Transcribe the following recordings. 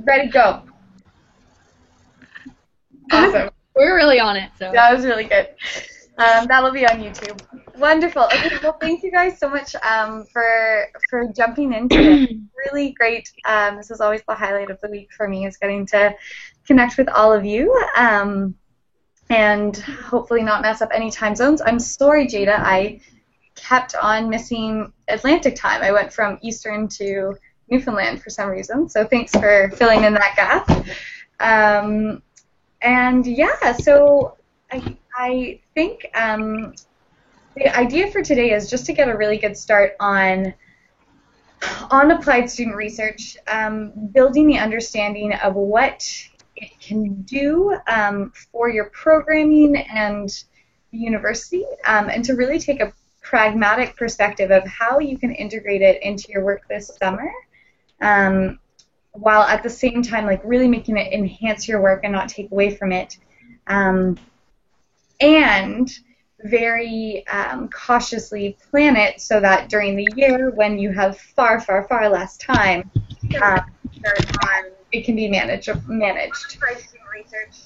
Ready, go. Awesome. We're really on it, so. That was really good. That'll be on YouTube. Wonderful. Okay, well, thank you guys so much for jumping into it. Really great. This is always the highlight of the week for me, is getting to connect with all of you and hopefully not mess up any time zones. I'm sorry, Jada. I kept on missing Atlantic time. I went from Eastern to Newfoundland for some reason, so thanks for filling in that gap. And yeah, so I think the idea for today is just to get a really good start on applied student research, building the understanding of what it can do for your programming and the university, and to really take a pragmatic perspective of how you can integrate it into your work this summer, while at the same time really making it enhance your work and not take away from it, and very cautiously plan it so that during the year, when you have far, far, far less time, it can be managed. Student research,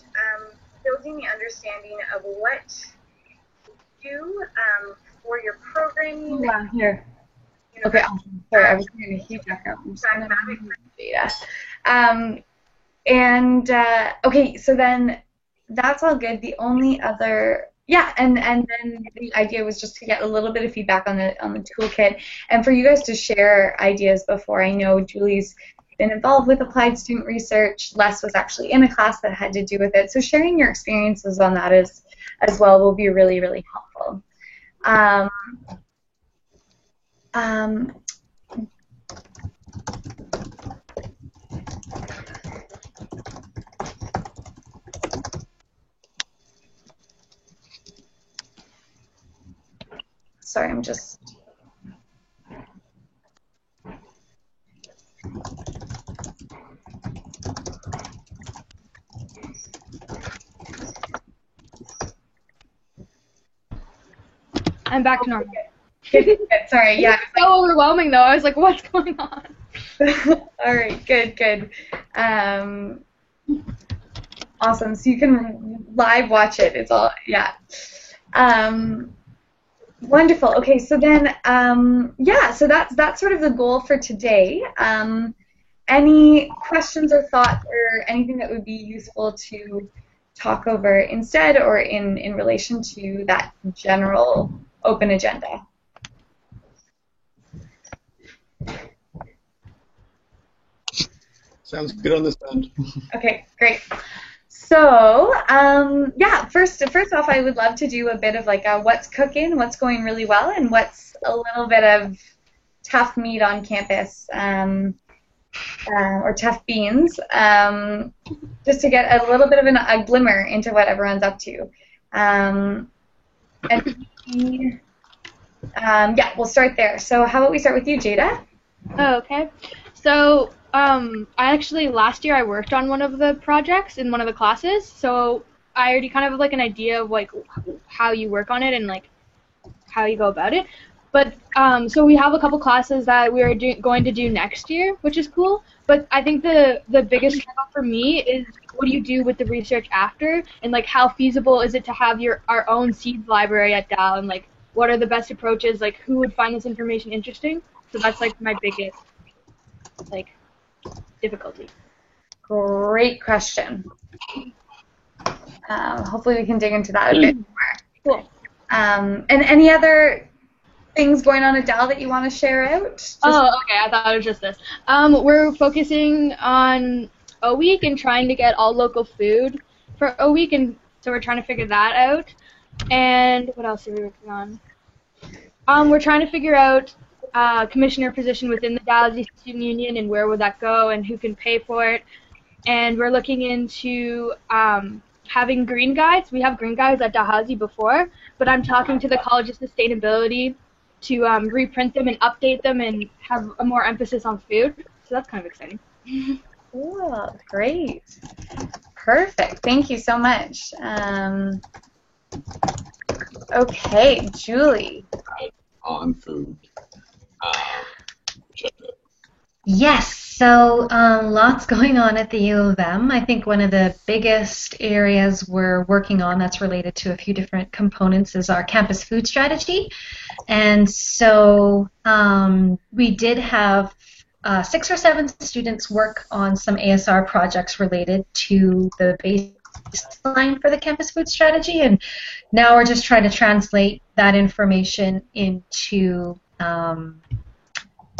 building the understanding of what to do for your programming. Yeah, here. Okay, awesome. Sorry, I was hearing a huge echo. Data. Okay, so then that's all good. The only other, and then the idea was just to get a little bit of feedback on the toolkit, and for you guys to share ideas before. I know Julie's been involved with applied student research. Les was actually in a class that had to do with it. So sharing your experiences on that as well will be really, really helpful. Sorry, I'm just... I'm back to normal. Good. Sorry, yeah. It's so overwhelming, though. I was like, what's going on? All right, good. Awesome. So you can live watch it. It's all, yeah. Wonderful. Okay, so then, so that's sort of the goal for today. Any questions or thoughts or anything that would be useful to talk over instead, or in relation to that general open agenda? Sounds good on this end. Okay, great. So, first off, I would love to do a bit of what's cooking, what's going really well, and what's a little bit of tough meat on campus, or tough beans, just to get a little bit of a glimmer into what everyone's up to. We'll start there. So how about we start with you, Jada? Oh, okay. So, I actually, last year I worked on one of the projects in one of the classes, so I already kind of have an idea of how you work on it and how you go about it. But so we have a couple classes that we are going to do next year, which is cool. But I think the biggest struggle for me is what do you do with the research after, and how feasible is it to have our own seeds library at Dal, and what are the best approaches? Who would find this information interesting? So that's my biggest difficulty. Great question. Hopefully we can dig into that a bit more. Cool. And any other things going on at Dal that you want to share out? Okay. I thought it was just this. We're focusing on O Week and trying to get all local food for O Week, and so we're trying to figure that out. And what else are we working on? We're trying to figure out commissioner position within the Dalhousie Student Union, and where would that go, and who can pay for it. And we're looking into having green guides. We have green guides at Dalhousie before, but I'm talking to the College of Sustainability to reprint them and update them and have a more emphasis on food. So that's kind of exciting. Cool. Great. Perfect. Thank you so much. Okay, Julie. On food. Yes, so lots going on at the U of M. I think one of the biggest areas we're working on that's related to a few different components is our campus food strategy. And so we did have 6 or 7 students work on some ASR projects related to the baseline for the campus food strategy, and now we're just trying to translate that information into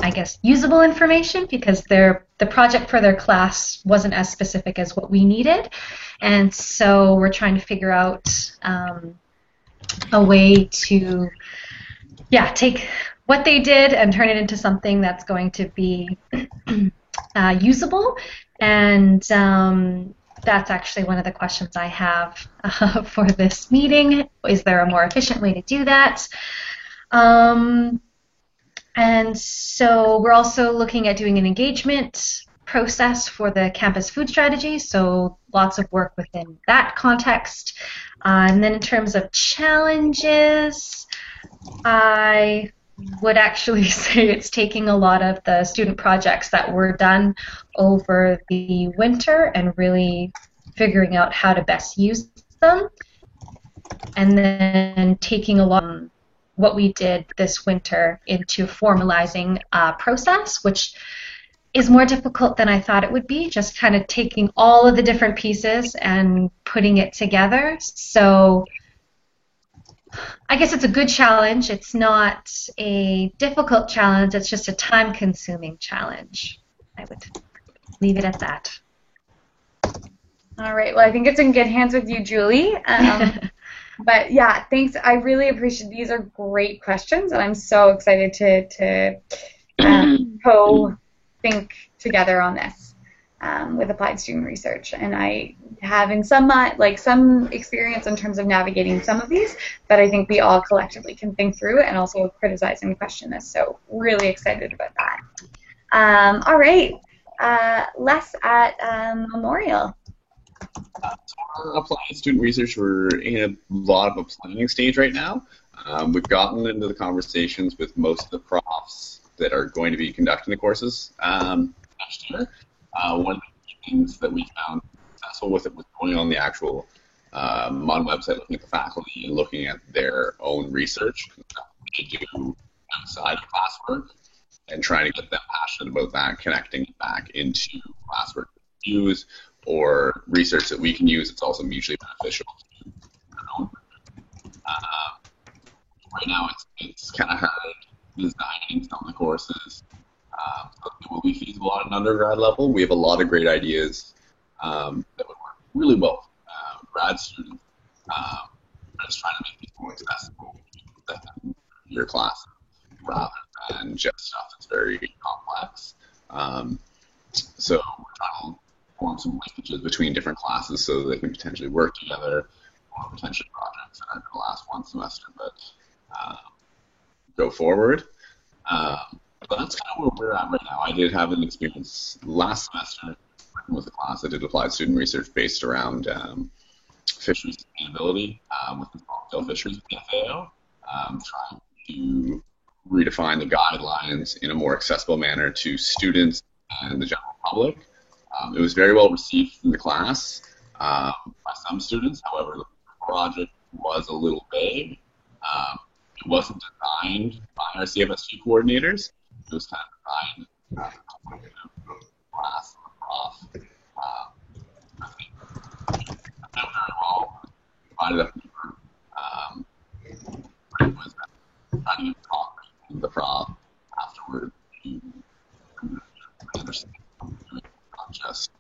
I guess, usable information because the project for their class wasn't as specific as what we needed. And so we're trying to figure out a way to, take what they did and turn it into something that's going to be usable. And that's actually one of the questions I have for this meeting. Is there a more efficient way to do that? And so we're also looking at doing an engagement process for the campus food strategy, so lots of work within that context. And then in terms of challenges, I would actually say it's taking a lot of the student projects that were done over the winter and really figuring out how to best use them, and then taking a lot of what we did this winter into formalizing a process, which is more difficult than I thought it would be, just kind of taking all of the different pieces and putting it together. So I guess it's a good challenge. It's not a difficult challenge. It's just a time-consuming challenge. I would leave it at that. All right. Well, I think it's in good hands with you, Julie. But yeah, thanks. I really appreciate these are great questions, and I'm so excited to co-think together on this with applied student research. And I have in some experience in terms of navigating some of these, but I think we all collectively can think through and also criticize and question this. So really excited about that. All right, Les at Memorial. For applied student research, we're in a lot of a planning stage right now. We've gotten into the conversations with most of the profs that are going to be conducting the courses next year. One of the things that we found successful with it was going on the actual MUN website, looking at the faculty and looking at their own research that they do outside of classwork and trying to get them passionate about that, connecting it back into classwork views or research that we can use. It's also mutually beneficial to our own. Right now, it's kind of hard designing some of the courses. So it will be feasible at an undergrad level. We have a lot of great ideas that would work really well for grad students. We're just trying to make these more accessible to your class rather than just stuff that's very complex. So we're trying to form some linkages between different classes so that they can potentially work together or potentially projects that aren't going to last one semester but go forward. But that's kind of where we're at right now. I did have an experience last semester working with a class that did applied student research based around fisheries sustainability with the small-scale fisheries with the FAO, trying to redefine the guidelines in a more accessible manner to students and the general public. It was very well received in the class by some students. However, the project was a little vague. It wasn't designed by our CFSG coordinators. It was kind of designed class off. I think it went very well. Divided up but it was trying to get talk with the prof afterward to understand not just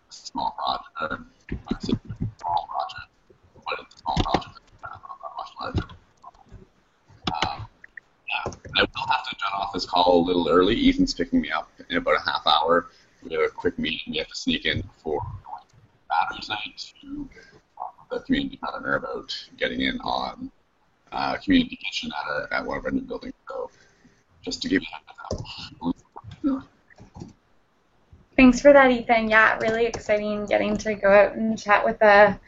a small project, or I say small project, but it's a small project that's much larger. Yeah, and I will have to jump off this call a little early. Ethan's picking me up in about a half hour. We have a quick meeting we have to sneak in before going to Batteries Night to talk with the community partner about getting in on community kitchen at one of our new buildings. So just to give you a heads up. Thanks for that, Ethan. Yeah, really exciting getting to go out and chat with a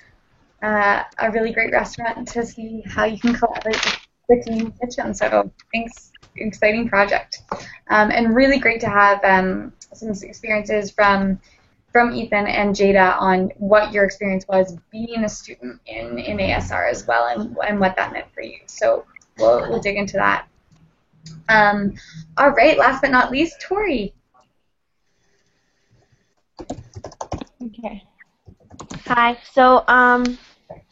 really great restaurant to see how you can collaborate with the community kitchen. So thanks, exciting project. And really great to have some experiences from Ethan and Jada on what your experience was being a student in ASR as well, and what that meant for you. So we'll dig into that. All right, last but not least, Tori. Okay. Hi. So,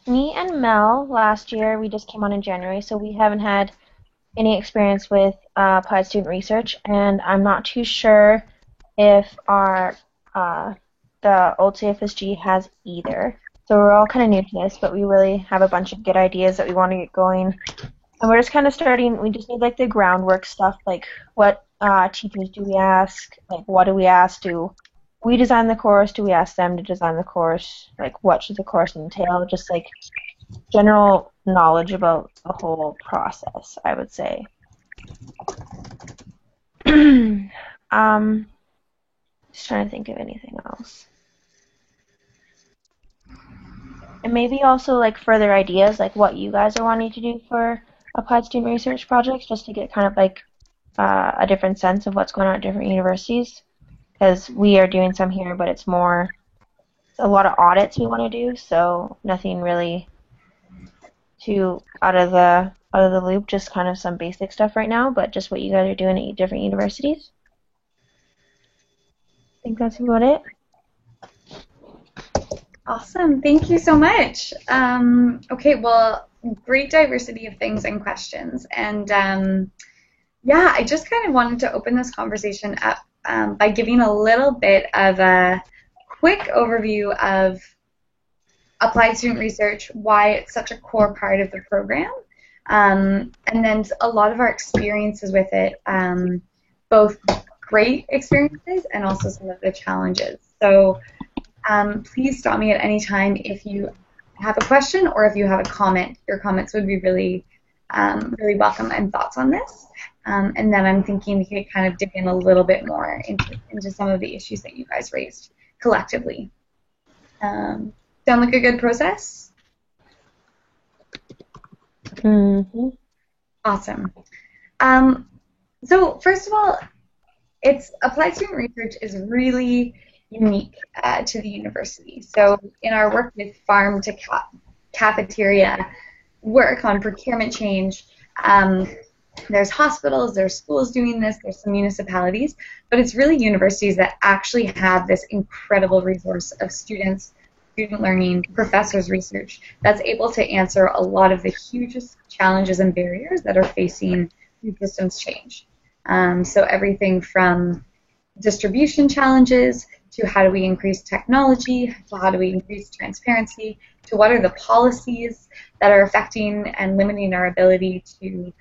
me and Mel last year, we just came on in January, so we haven't had any experience with applied student research, and I'm not too sure if our the old CFSG has either. So we're all kind of new to this, but we really have a bunch of good ideas that we want to get going. And we're just kind of starting, we just need like the groundwork stuff, like what teachers do we ask, like what do we ask, do we design the course, do we ask them to design the course, like what should the course entail, just like general knowledge about the whole process, I would say. Just trying to think of anything else. And maybe also like further ideas, like what you guys are wanting to do for applied student research projects, just to get kind of like a different sense of what's going on at different universities. Because we are doing some here, but it's more a lot of audits we want to do, so nothing really too out of the loop, just kind of some basic stuff right now, but just what you guys are doing at different universities. I think that's about it. Awesome. Thank you so much. Okay, well, great diversity of things and questions. And yeah, I just kind of wanted to open this conversation up by giving a little bit of a quick overview of applied student research, why it's such a core part of the program, and then a lot of our experiences with it, both great experiences and also some of the challenges. So please stop me at any time if you have a question or if you have a comment. Your comments would be really, really welcome, and thoughts on this. And then I'm thinking we could kind of dig in a little bit more into some of the issues that you guys raised collectively. Sound like a good process? Mm-hmm. Awesome. So first of all, applied student research is really unique to the university. So in our work with farm to cafeteria work on procurement change, there's hospitals, there's schools doing this, there's some municipalities, but it's really universities that actually have this incredible resource of students, student learning, professors' research that's able to answer a lot of the hugest challenges and barriers that are facing food systems change. So everything from distribution challenges to how do we increase technology, to how do we increase transparency, to what are the policies that are affecting and limiting our ability to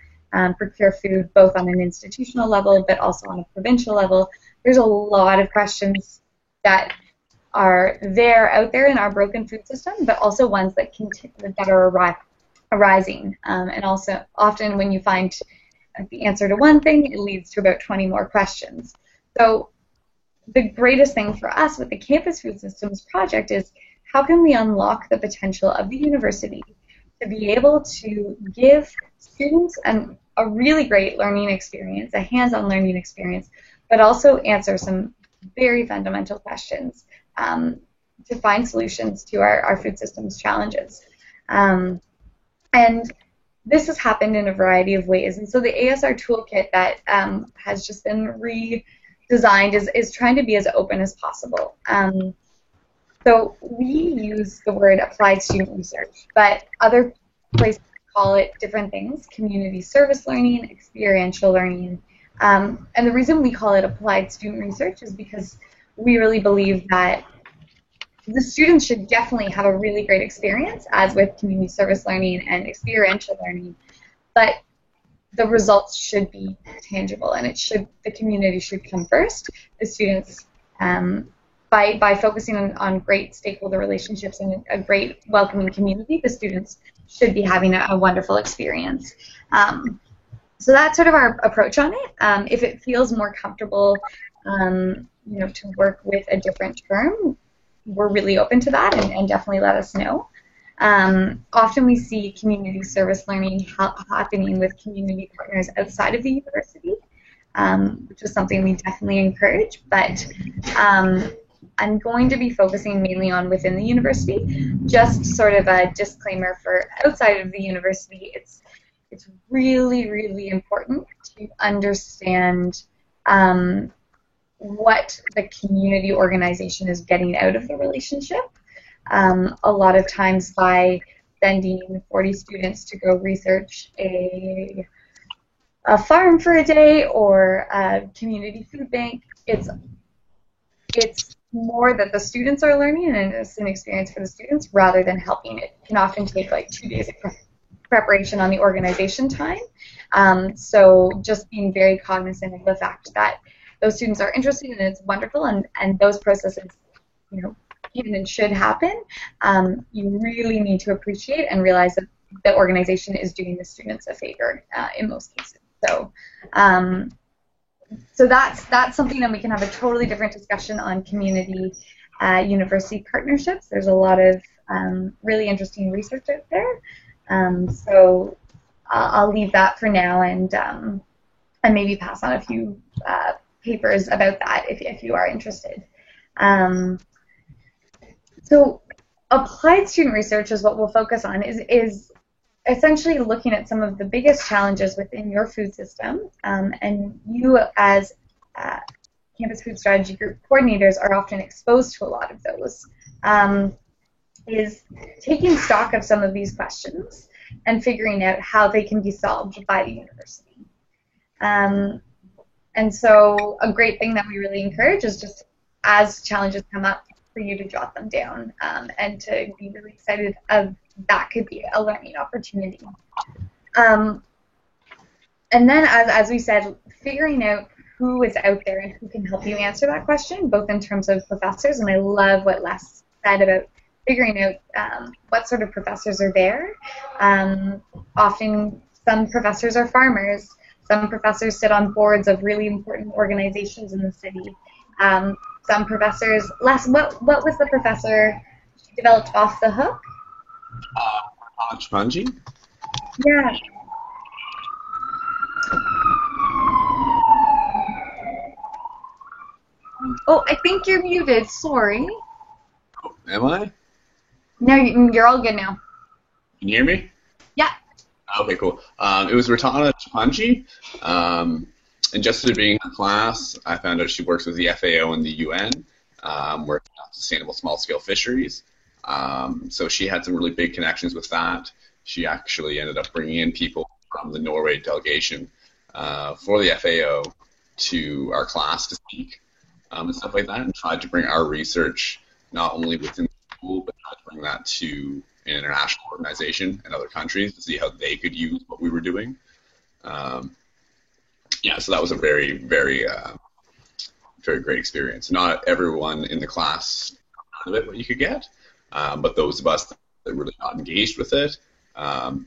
procure food both on an institutional level but also on a provincial level. There's a lot of questions that are out there in our broken food system, but also ones that are arising. And also often when you find the answer to one thing, it leads to about 20 more questions. So the greatest thing for us with the Campus Food Systems project is how can we unlock the potential of the university to be able to give students a really great learning experience, a hands-on learning experience, but also answer some very fundamental questions to find solutions to our food systems challenges. And this has happened in a variety of ways. And so the ASR toolkit that has just been redesigned is trying to be as open as possible. So we use the word applied student research, but other places call it different things: community service learning, experiential learning. And the reason we call it applied student research is because we really believe that the students should definitely have a really great experience, as with community service learning and experiential learning, but the results should be tangible, and the community should come first. The students, by focusing on great stakeholder relationships and a great welcoming community, the students should be having a wonderful experience. So that's sort of our approach on it. If it feels more comfortable, to work with a different term, we're really open to that, and definitely let us know. Often we see community service learning happening with community partners outside of the university, which is something we definitely encourage, but I'm going to be focusing mainly on within the university. Just sort of a disclaimer for outside of the university, it's really, really important to understand what the community organization is getting out of the relationship. A lot of times by sending 40 students to go research a farm for a day or a community food bank, it's more that the students are learning and it's an experience for the students rather than helping. It can often take like 2 days of preparation on the organization time. So just being very cognizant of the fact that those students are interested and it's wonderful, and those processes, can and should happen. You really need to appreciate and realize that the organization is doing the students a favor in most cases. So, so that's something that we can have a totally different discussion on community university partnerships. There's a lot of really interesting research out there. So I'll leave that for now and maybe pass on a few papers about that if you are interested. So applied student research is what we'll focus on, is essentially looking at some of the biggest challenges within your food system, and you as Campus Food Strategy Group coordinators are often exposed to a lot of those, is taking stock of some of these questions and figuring out how they can be solved by the university. And so a great thing that we really encourage is just as challenges come up for you to jot them down and to be really excited of that could be a learning opportunity. And then as we said, figuring out who is out there and who can help you answer that question, both in terms of professors, and I love what Les said about figuring out what sort of professors are there. Often some professors are farmers. Some professors sit on boards of really important organizations in the city. Some professors, Les, what was the professor developed off the hook? Chpanji? Yeah. Oh, I think you're muted. Sorry. Oh, am I? No, you're all good now. Can you hear me? Yeah. Okay, cool. It was Ratana Chpanji. And just through being in her class, I found out she works with the FAO and the UN, working on sustainable small-scale fisheries. So she had some really big connections with that. She actually ended up bringing in people from the Norway delegation for the FAO to our class to speak and stuff like that, and tried to bring our research not only within the school, but tried to bring that to an international organization and other countries to see how they could use what we were doing. Yeah, so that was a very, very, very great experience. Not everyone in the class got out of it what you could get, but those of us that really got engaged with it,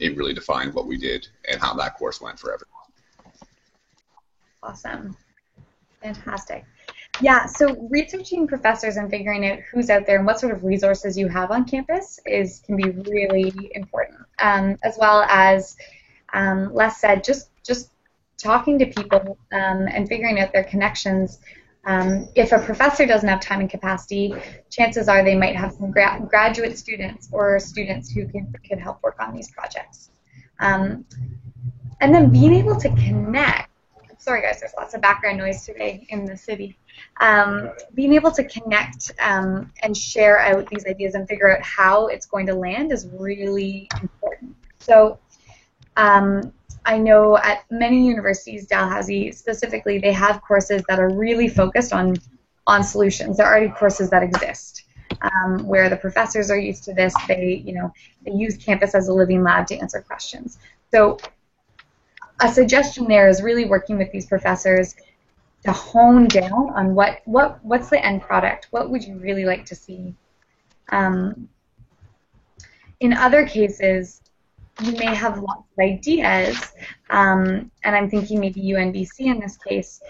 it really defined what we did and how that course went for everyone. Awesome. Fantastic. Yeah, so researching professors and figuring out who's out there and what sort of resources you have on campus can be really important, as well as Les said, just talking to people and figuring out their connections. If a professor doesn't have time and capacity, chances are they might have some graduate students or students who could help work on these projects. And then being able to connect. Sorry guys, there's lots of background noise today in the city. Being able to connect and share out these ideas and figure out how it's going to land is really important. So I know at many universities, Dalhousie specifically, they have courses that are really focused on solutions. There are already courses that exist where the professors are used to this. They use campus as a living lab to answer questions. So a suggestion there is really working with these professors to hone down on what's the end product. What would you really like to see? In other cases, you may have lots of ideas, and I'm thinking maybe UNBC in this case,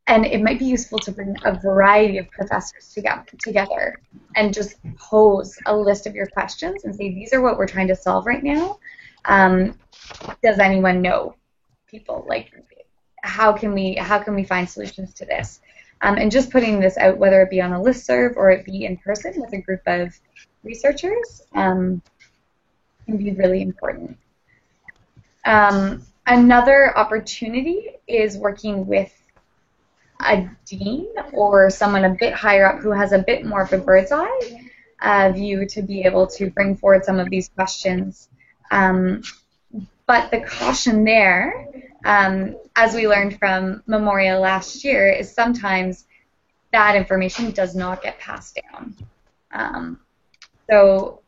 and it might be useful to bring a variety of professors together and just pose a list of your questions and say, these are what we're trying to solve right now. Does anyone know people? how can we find solutions to this? And just putting this out, whether it be on a listserv or it be in person with a group of researchers, can be really important. Another opportunity is working with a dean or someone a bit higher up who has a bit more of a bird's eye view to be able to bring forward some of these questions. But the caution there, as we learned from Memorial last year, is sometimes that information does not get passed down. So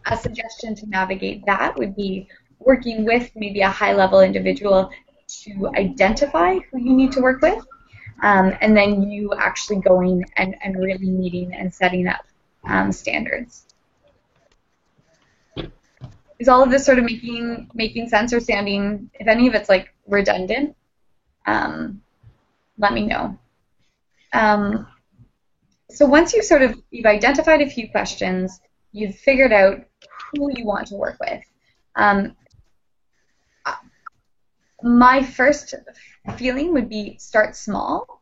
a suggestion to navigate that would be working with maybe a high-level individual to identify who you need to work with, and then you actually going and really meeting and setting up standards. Is all of this sort of making sense or sounding, if any of it's like redundant, let me know. So once you've identified a few questions, you've figured out who you want to work with. My first feeling would be start small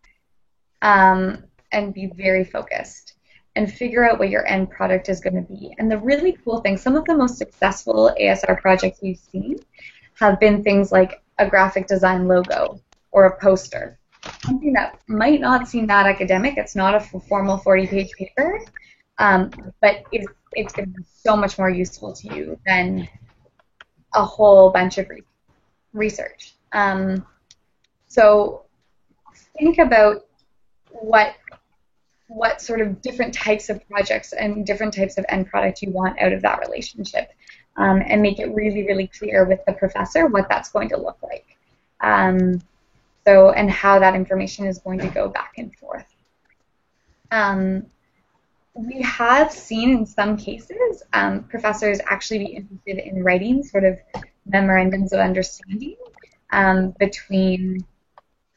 and be very focused and figure out what your end product is going to be. And the really cool thing, some of the most successful ASR projects we've seen have been things like a graphic design logo or a poster. Something that might not seem that academic. It's not a formal 40-page paper, but it's going to be so much more useful to you than a whole bunch of research. So think about what sort of different types of projects and different types of end product you want out of that relationship, and make it really, really clear with the professor what that's going to look like. And how that information is going to go back and forth. We have seen in some cases professors actually be interested in writing sort of memorandums of understanding between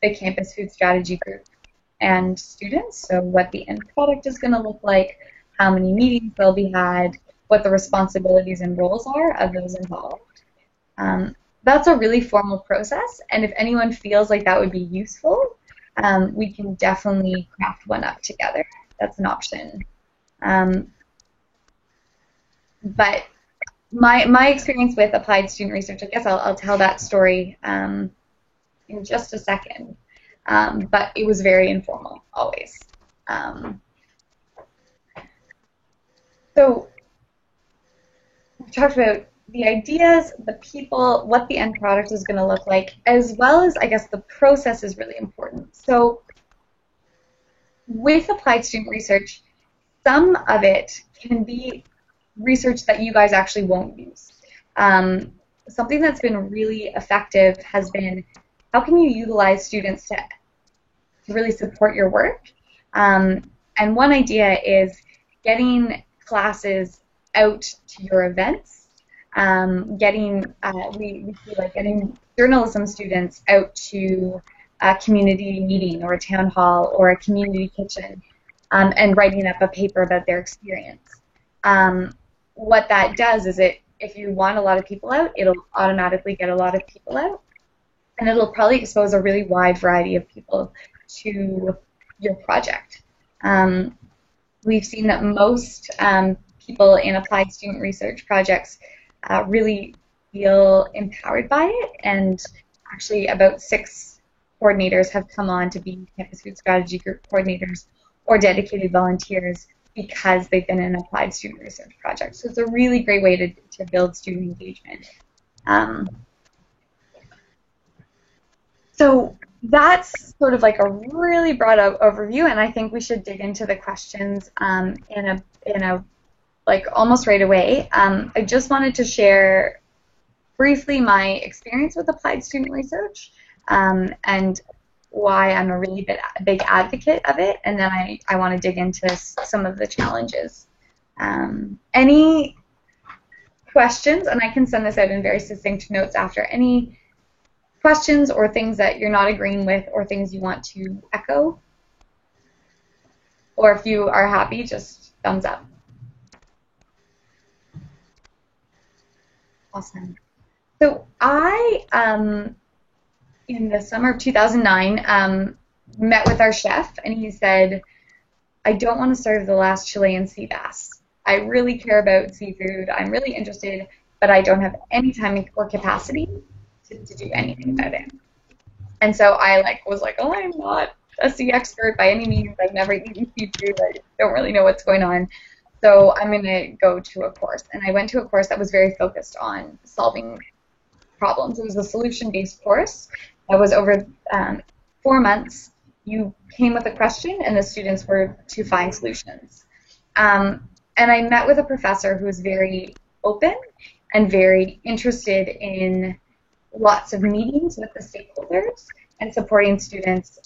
the campus food strategy group and students. So what the end product is going to look like, how many meetings they'll be had, what the responsibilities and roles are of those involved. That's a really formal process, and if anyone feels like that would be useful, we can definitely craft one up together. That's an option. But my experience with applied student research, I guess I'll tell that story in just a second. But it was very informal, always. So we talked about the ideas, the people, what the end product is going to look like, as well as, I guess, the process is really important. So with applied student research, some of it can be research that you guys actually won't use. Something that's been really effective has been, how can you utilize students to really support your work? And one idea is getting classes out to your events. Getting journalism students out to a community meeting or a town hall or a community kitchen, and writing up a paper about their experience. What that does is if you want a lot of people out, it'll automatically get a lot of people out, and it'll probably expose a really wide variety of people to your project. We've seen that most people in applied student research projects really feel empowered by it, and actually about 6 coordinators have come on to be campus food strategy group coordinators or dedicated volunteers because they've been in an applied student research project. So it's a really great way to build student engagement. So that's sort of like a really broad overview, and I think we should dig into the questions in a like almost right away. I just wanted to share briefly my experience with applied student research and why I'm a really big advocate of it, and then I want to dig into some of the challenges. Any questions, and I can send this out in very succinct notes after, any questions or things that you're not agreeing with or things you want to echo? Or if you are happy, just thumbs up. Awesome. So I in the summer of 2009, met with our chef, and he said, I don't want to serve the last Chilean sea bass. I really care about seafood. I'm really interested, but I don't have any time or capacity to do anything about it. And so I was like, oh, I'm not a sea expert by any means. I've never eaten seafood. I don't really know what's going on. So I'm going to go to a course. And I went to a course that was very focused on solving problems. It was a solution-based course that was over 4 months. You came with a question, and the students were to find solutions. And I met with a professor who was very open and very interested in lots of meetings with the stakeholders and supporting students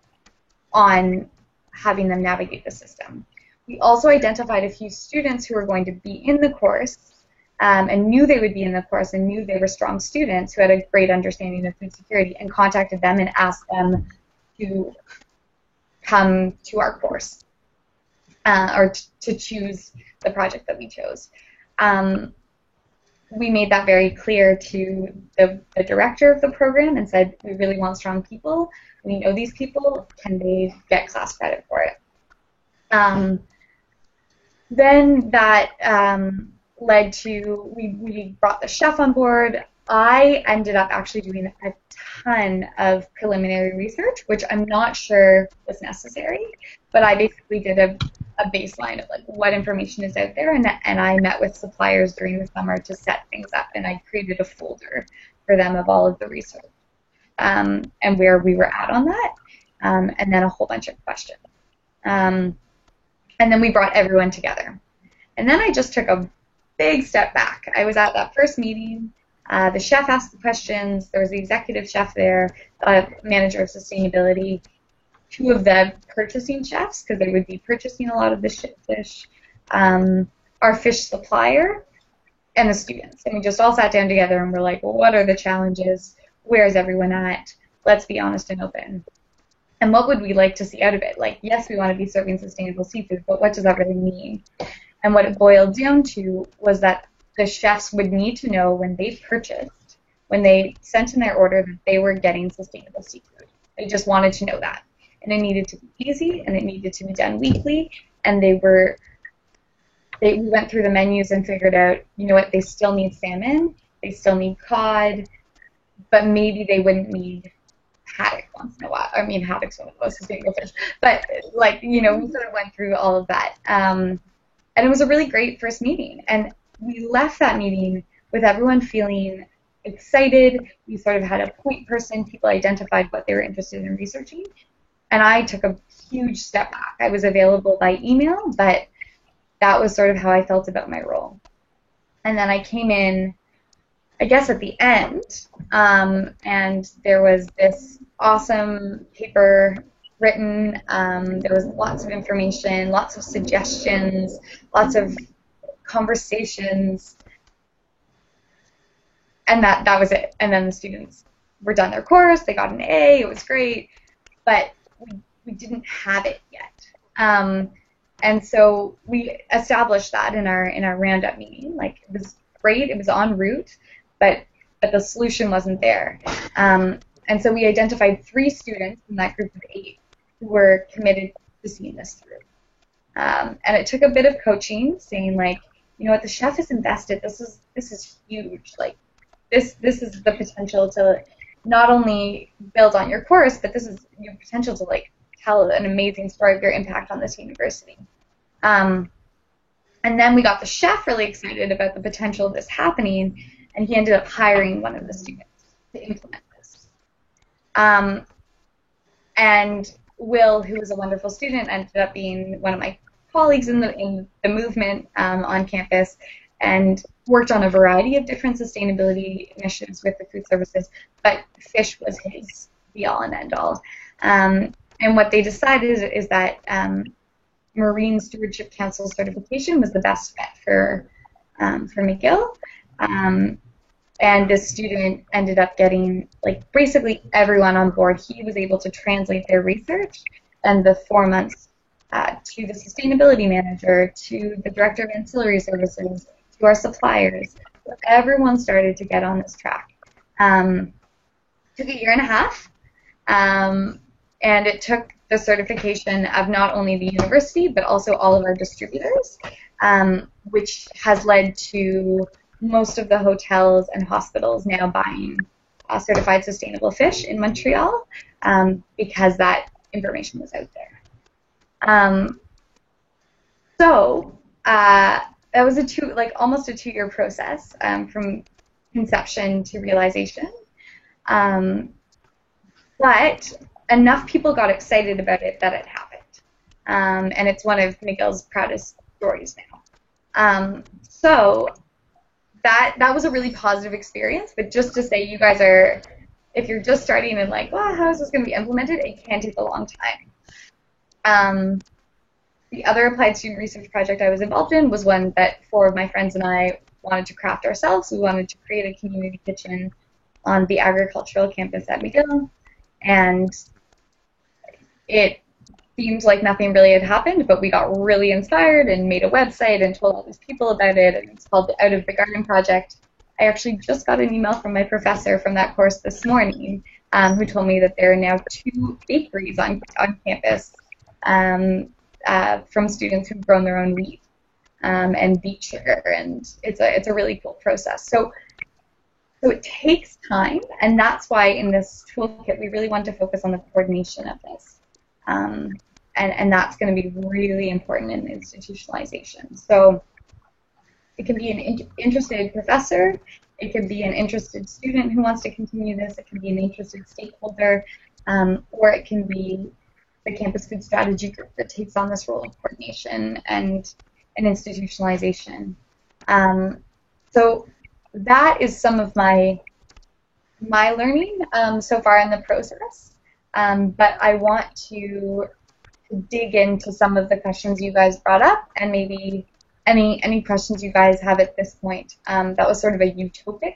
on having them navigate the system. We also identified a few students who were going to be in the course and knew they would be in the course and knew they were strong students who had a great understanding of food security, and contacted them and asked them to come to our course or to choose the project that we chose. We made that very clear to the director of the program and said, we really want strong people. We know these people. Can they get class credit for it? Then that led to, we brought the chef on board. I ended up actually doing a ton of preliminary research, which I'm not sure was necessary, but I basically did a baseline of like what information is out there, and I met with suppliers during the summer to set things up, and I created a folder for them of all of the research and where we were at on that, and then a whole bunch of questions. And then we brought everyone together. And then I just took a big step back. I was at that first meeting. The chef asked the questions. There was the executive chef there, manager of sustainability, 2 of the purchasing chefs, because they would be purchasing a lot of the fish, our fish supplier, and the students. And we just all sat down together and were like, well, what are the challenges? Where is everyone at? Let's be honest and open. And what would we like to see out of it? Like, yes, we want to be serving sustainable seafood, but what does that really mean? And what it boiled down to was that the chefs would need to know when they purchased, when they sent in their order, that they were getting sustainable seafood. They just wanted to know that. And it needed to be easy, and it needed to be done weekly, and we went through the menus and figured out, you know what, they still need salmon, they still need cod, but maybe they wouldn't need haddock once in a while. I mean, haddock's one of the most sustainable fish. But, like, you know, we sort of went through all of that. And it was a really great first meeting. And we left that meeting with everyone feeling excited. We sort of had a point person. People identified what they were interested in researching. And I took a huge step back. I was available by email, but that was sort of how I felt about my role. And then I came in, I guess, at the end, and there was this awesome paper written. There was lots of information, lots of suggestions, lots of conversations, and that was it. And then the students were done their course. They got an A. It was great, but we didn't have it yet. And so we established that in our roundup meeting. Like, it was great. It was en route, but the solution wasn't there. And so we identified 3 students in that group of 8 who were committed to seeing this through. And it took a bit of coaching, saying, like, you know what, the chef is invested. This is huge. Like, this is the potential to not only build on your course, but this is your potential to, like, tell an amazing story of your impact on this university. And then we got the chef really excited about the potential of this happening, and he ended up hiring one of the students to implement this. And Will, who was a wonderful student, ended up being one of my colleagues in the movement on campus, and worked on a variety of different sustainability initiatives with the food services, but fish was his be-all and end-all. And what they decided is that Marine Stewardship Council certification was the best fit for McGill. And this student ended up getting, like, basically everyone on board. He was able to translate their research and the 4 months to the sustainability manager, to the director of ancillary services, to our suppliers. So everyone started to get on this track. Took a year and a half. And it took the certification of not only the university but also all of our distributors, which has led to most of the hotels and hospitals now buying certified sustainable fish in Montreal, because that information was out there. So that was almost a 2-year process, from conception to realization. But enough people got excited about it that it happened. And it's one of McGill's proudest stories now. So that was a really positive experience, but just to say, you guys are, if you're just starting and like, well, how is this going to be implemented, it can take a long time. The other applied student research project I was involved in was one that 4 of my friends and I wanted to craft ourselves. We wanted to create a community kitchen on the agricultural campus at McGill, and it seemed like nothing really had happened, but we got really inspired and made a website and told all these people about it, and it's called the Out of the Garden Project. I actually just got an email from my professor from that course this morning, who told me that there are now 2 bakeries on campus from students who've grown their own wheat and beet sugar, and it's a really cool process. So it takes time, and that's why in this toolkit we really want to focus on the coordination of this. And that's going to be really important in institutionalization. So it can be an interested professor, it could be an interested student who wants to continue this, it can be an interested stakeholder, or it can be the campus food strategy group that takes on this role of coordination and institutionalization. So that is some of my learning so far in the process. But I want to dig into some of the questions you guys brought up, and maybe any questions you guys have at this point. That was sort of a utopic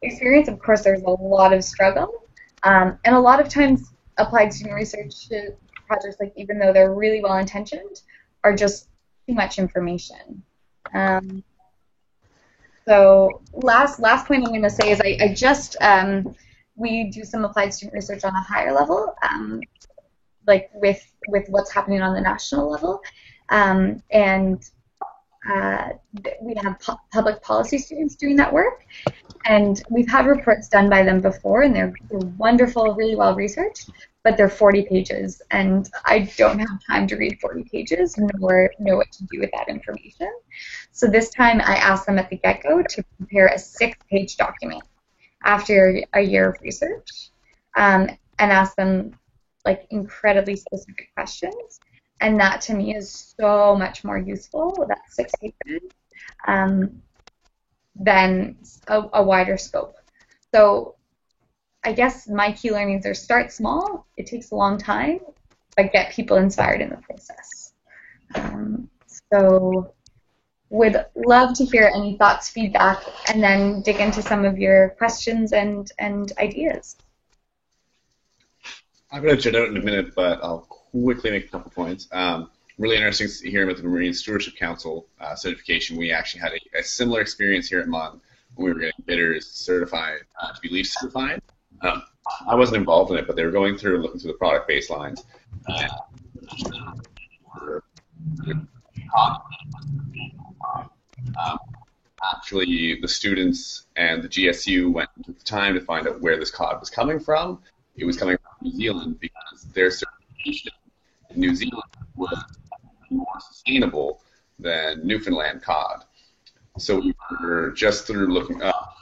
experience. Of course, there's a lot of struggle, and a lot of times applied student research projects, like, even though they're really well intentioned, are just too much information. So last point I'm going to say is I just we do some applied student research on a higher level, like with what's happening on the national level, and we have public policy students doing that work, and we've had reports done by them before, and they're wonderful, really well researched, but they're 40 pages, and I don't have time to read 40 pages nor know what to do with that information. So this time I asked them at the get-go to prepare a 6-page document after a year of research, and ask them like incredibly specific questions, and that to me is so much more useful, that 6 pages, than a wider scope. So I guess my key learnings are start small, it takes a long time, but get people inspired in the process. So would love to hear any thoughts, feedback, and then dig into some of your questions and ideas. I'm going to jet out in a minute, but I'll quickly make a couple points. Really interesting hearing about the Marine Stewardship Council certification. We actually had a similar experience here at MUN when we were getting bidders certified to be LEAF certified. I wasn't involved in it, but they were going through and looking through the product baselines. Actually, the students and the GSU went and took the time to find out where this cod was coming from. It was coming from New Zealand because their certification in New Zealand was more sustainable than Newfoundland cod. So we were just through looking up.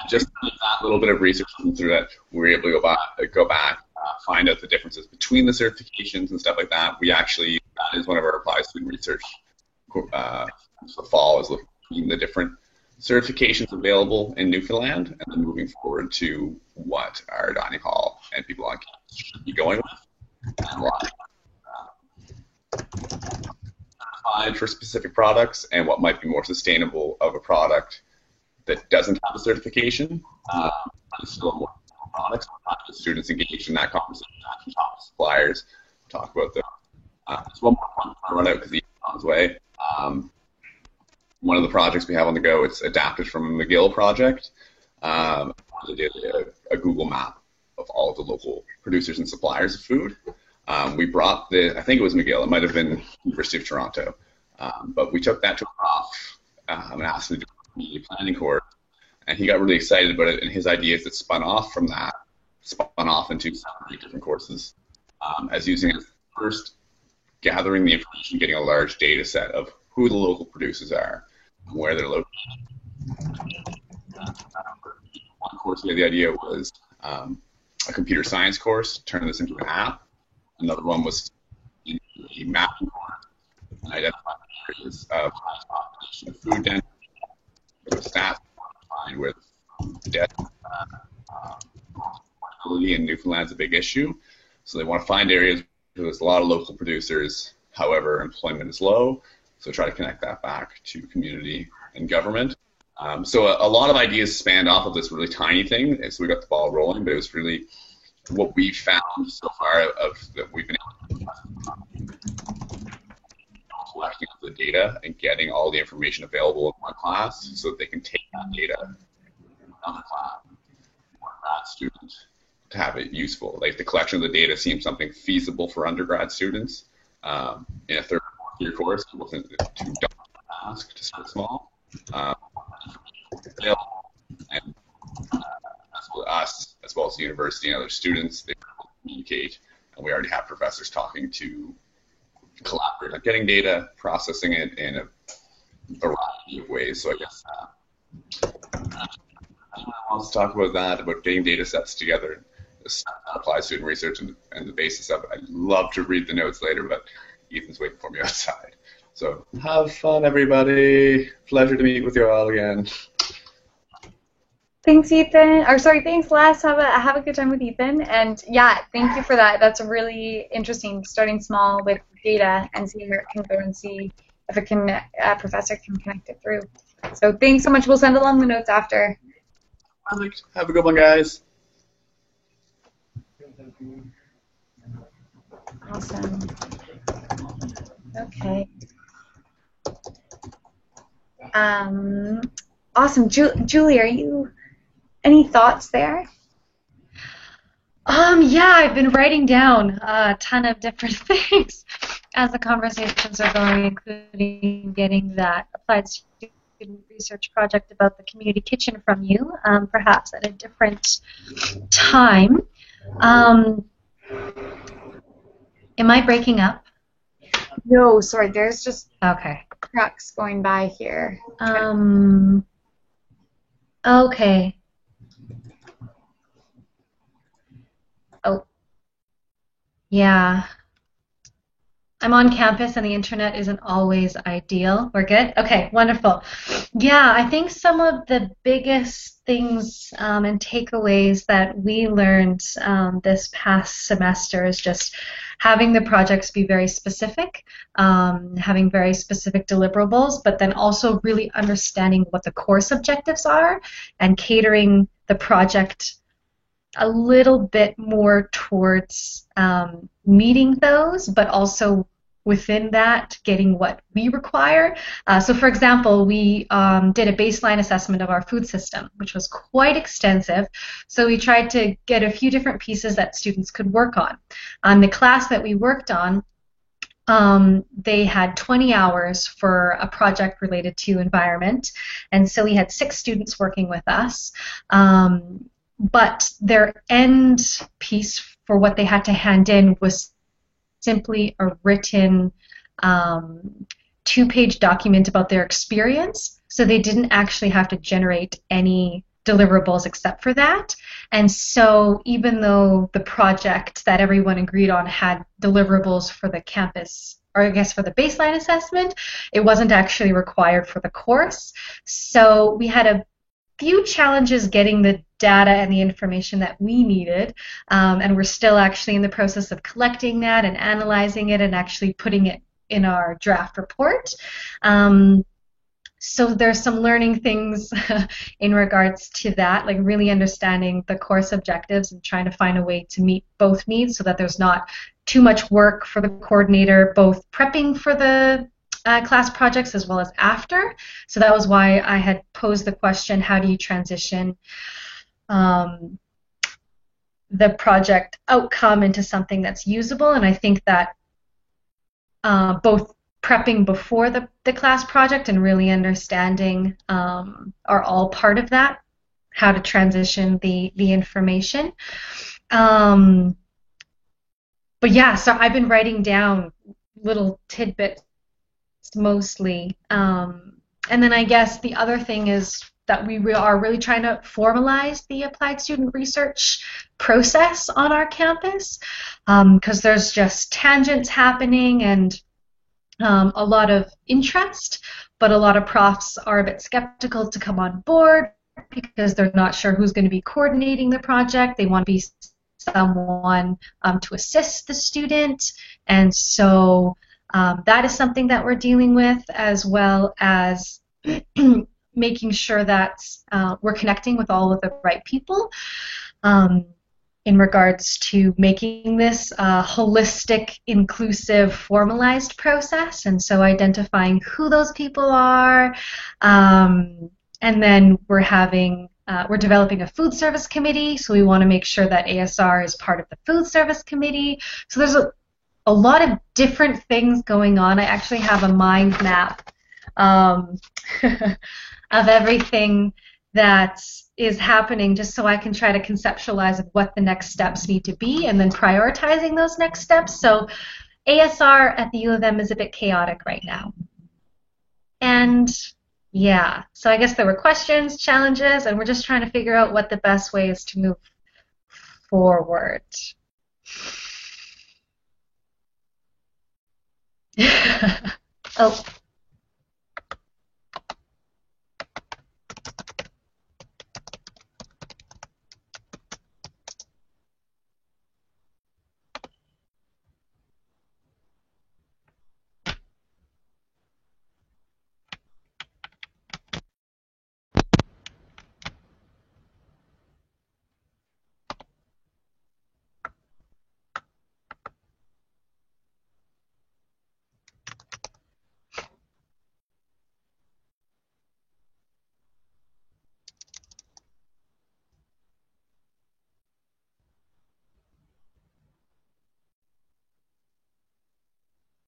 Just that little bit of research through that, we were able to go back, find out the differences between the certifications and stuff like that. We actually, that is one of our applied student research for the fall, is looking between the different certifications available in Newfoundland, and then moving forward to what our dining hall and people on campus should be going with, and why. Certified for specific products, and what might be more sustainable of a product that doesn't have a certification. It's still more products. Students engaged in that conversation, actually talk to suppliers, talk about them. Just one more point before I run out because he's on his way. one of the projects we have on the go. It's adapted from a McGill project. They did a Google map of all of the local producers and suppliers of food. We brought I think it was McGill, it might have been University of Toronto, but we took that to a prof and asked him to do a community planning course, and he got really excited about it, and his ideas that spun off from that spun off into 7 or 8 different courses, as using it first, gathering the information, getting a large data set of who the local producers are, and where they're located. One course we had the idea was a computer science course, turn this into an app. Another one was a mapping course and identify areas of high population of food density, with stats combined with debt affordability in Newfoundland's a big issue. So they want to find areas where there's a lot of local producers, however, employment is low. So try to connect that back to community and government. So a lot of ideas spanned off of this really tiny thing, and so we got the ball rolling, but it was really what we found so far that we've been able to collecting the data and getting all the information available in one class so that they can take that data in another class or grad student to have it useful. Like the collection of the data seemed something feasible for undergrad students. In a 3rd or 4th year course, it wasn't too daunting to ask to start small. And as well as us, as well as the university and other students, they communicate, and we already have professors talking to collaborate on getting data, processing it in a variety of ways. So I guess anyone wants to talk about that, about getting data sets together, apply student research and the basis of it. I'd love to read the notes later, but Ethan's waiting for me outside. So have fun, everybody. Pleasure to meet with you all again. Thanks, Ethan. Thanks, Les. Have a good time with Ethan. And yeah, thank you for that. That's really interesting. Starting small with data and seeing where it can go and see if it can a professor can connect it through. So thanks so much. We'll send along the notes after. Perfect. Have a good one, guys. Awesome. Okay. Awesome. Julie, are you any thoughts there? Yeah, I've been writing down a ton of different things as the conversations are going, including getting that applied student research project about the community kitchen from you, perhaps at a different time. Am I breaking up? No, sorry. There's just okay trucks going by here. Okay. Oh. Yeah. I'm on campus and the internet isn't always ideal. We're good? Okay, wonderful. Yeah, I think some of the biggest things and takeaways that we learned this past semester is just having the projects be very specific, having very specific deliverables, but then also really understanding what the course objectives are and catering the project a little bit more towards meeting those, but also within that, getting what we require. So for example, we did a baseline assessment of our food system, which was quite extensive. So we tried to get a few different pieces that students could work on. On the class that we worked on, they had 20 hours for a project related to environment. And so we had 6 students working with us. But their end piece for what they had to hand in was simply a written 2-page document about their experience, so they didn't actually have to generate any deliverables except for that. And so even though the project that everyone agreed on had deliverables for the campus, or I guess for the baseline assessment, it wasn't actually required for the course. So we had a few challenges getting the data and the information that we needed, and we're still actually in the process of collecting that and analyzing it and actually putting it in our draft report. So there's some learning things in regards to that, like really understanding the course objectives and trying to find a way to meet both needs so that there's not too much work for the coordinator, both prepping for the class projects as well as after. So that was why I had posed the question, how do you transition the project outcome into something that's usable? And I think that both prepping before the class project and really understanding are all part of that, how to transition the information. But yeah, so I've been writing down little tidbits mostly. And then I guess the other thing is that we are really trying to formalize the applied student research process on our campus, because there's just tangents happening and a lot of interest, but a lot of profs are a bit skeptical to come on board because they're not sure who's going to be coordinating the project. They want to be someone to assist the student, and so that is something that we're dealing with, as well as making sure that we're connecting with all of the right people in regards to making this a holistic, inclusive, formalized process, and so identifying who those people are, and then we're developing a food service committee, so we want to make sure that ASR is part of the food service committee. So there's a lot of different things going on. I actually have a mind map of everything that is happening, just so I can try to conceptualize what the next steps need to be and then prioritizing those next steps. So ASR at the U of M is a bit chaotic right now. And yeah, so I guess there were questions, challenges, and we're just trying to figure out what the best way is to move forward. Oh,